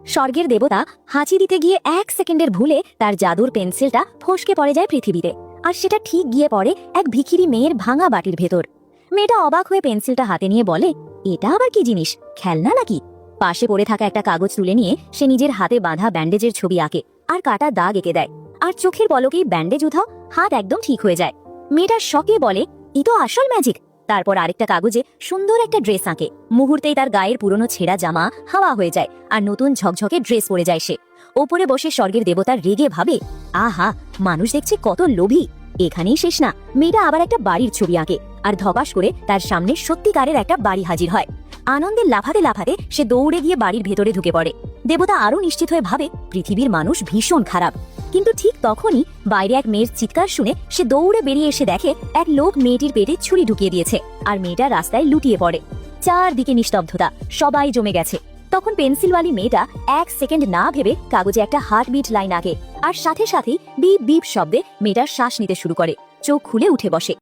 স্বর্গের দেবতা হাঁচি দিতে গিয়ে 1 সেকেন্ডের ভুলে তার জাদুর পেন্সিলটা ফসকে পড়ে যায় পৃথিবীতে। আর সেটা ঠিক গিয়ে পড়ে এক ভিখিরি মেয়ের ভাঙা বাটির ভেতর। মেয়েটা অবাক হয়ে পেন্সিলটা হাতে নিয়ে বলে, এটা আবার কি জিনিস, খেলনা নাকি? পাশে পড়ে থাকা একটা কাগজ তুলে নিয়ে সে নিজের হাতে বাঁধা ব্যান্ডেজের ছবি আঁকে আর কাটা দাগ এঁকে দেয়। আর চোখের পলকেই ব্যান্ডেজ উধাও, হাত একদম ঠিক হয়ে যায়। মেয়েটার শকে বলে, এ তো আসল ম্যাজিক। তারপর আরেকটা কাগজে সুন্দর একটা ড্রেস আঁকে। মুহূর্তেই তার গায়ের পুরনো ছেঁড়া জামা হাওয়া হয়ে যায় আর নতুন ঝকঝকে ড্রেস পরে যায় সে। ওপরে বসে স্বর্গের দেবতার রেগে ভাবে, আহা, মানুষ দেখছি কত লোভী। এখানেই শেষ না, মেয়েটা আবার একটা বাড়ির ছবি আঁকে আর ধপাস করে তার সামনে সত্যিকারের একটা বাড়ি হাজির হয়। আনন্দে লাফাতে লাফাতে সে দৌড়ে গিয়ে বাড়ির ভেতরে ঢুকে পড়ে। দেবতা আরো নিশ্চিত হয়ে ভাবে, পৃথিবীর মানুষ ভীষণ খারাপ। কিন্তু ঠিক তখনই বাইরে এক মেয়ের চিৎকার শুনে সে দৌড়ে বেরিয়ে এসে দেখে এক লোক মেয়েটির পেটে ছুরি ঢুকিয়ে দিয়েছে আর মেয়েটা রাস্তায় লুটিয়ে পড়ে। চারদিকে নিস্তব্ধতা, সবাই জমে গেছে। তখন পেন্সিলওয়ালি মেয়েটা 1 সেকেন্ড না ভেবে কাগজে একটা হার্টবিট লাইন আঁকে আর সাথে সাথেই বিপ বিপ শব্দে মেয়েটার শ্বাস নিতে শুরু করে। চোখ খুলে উঠে বসে।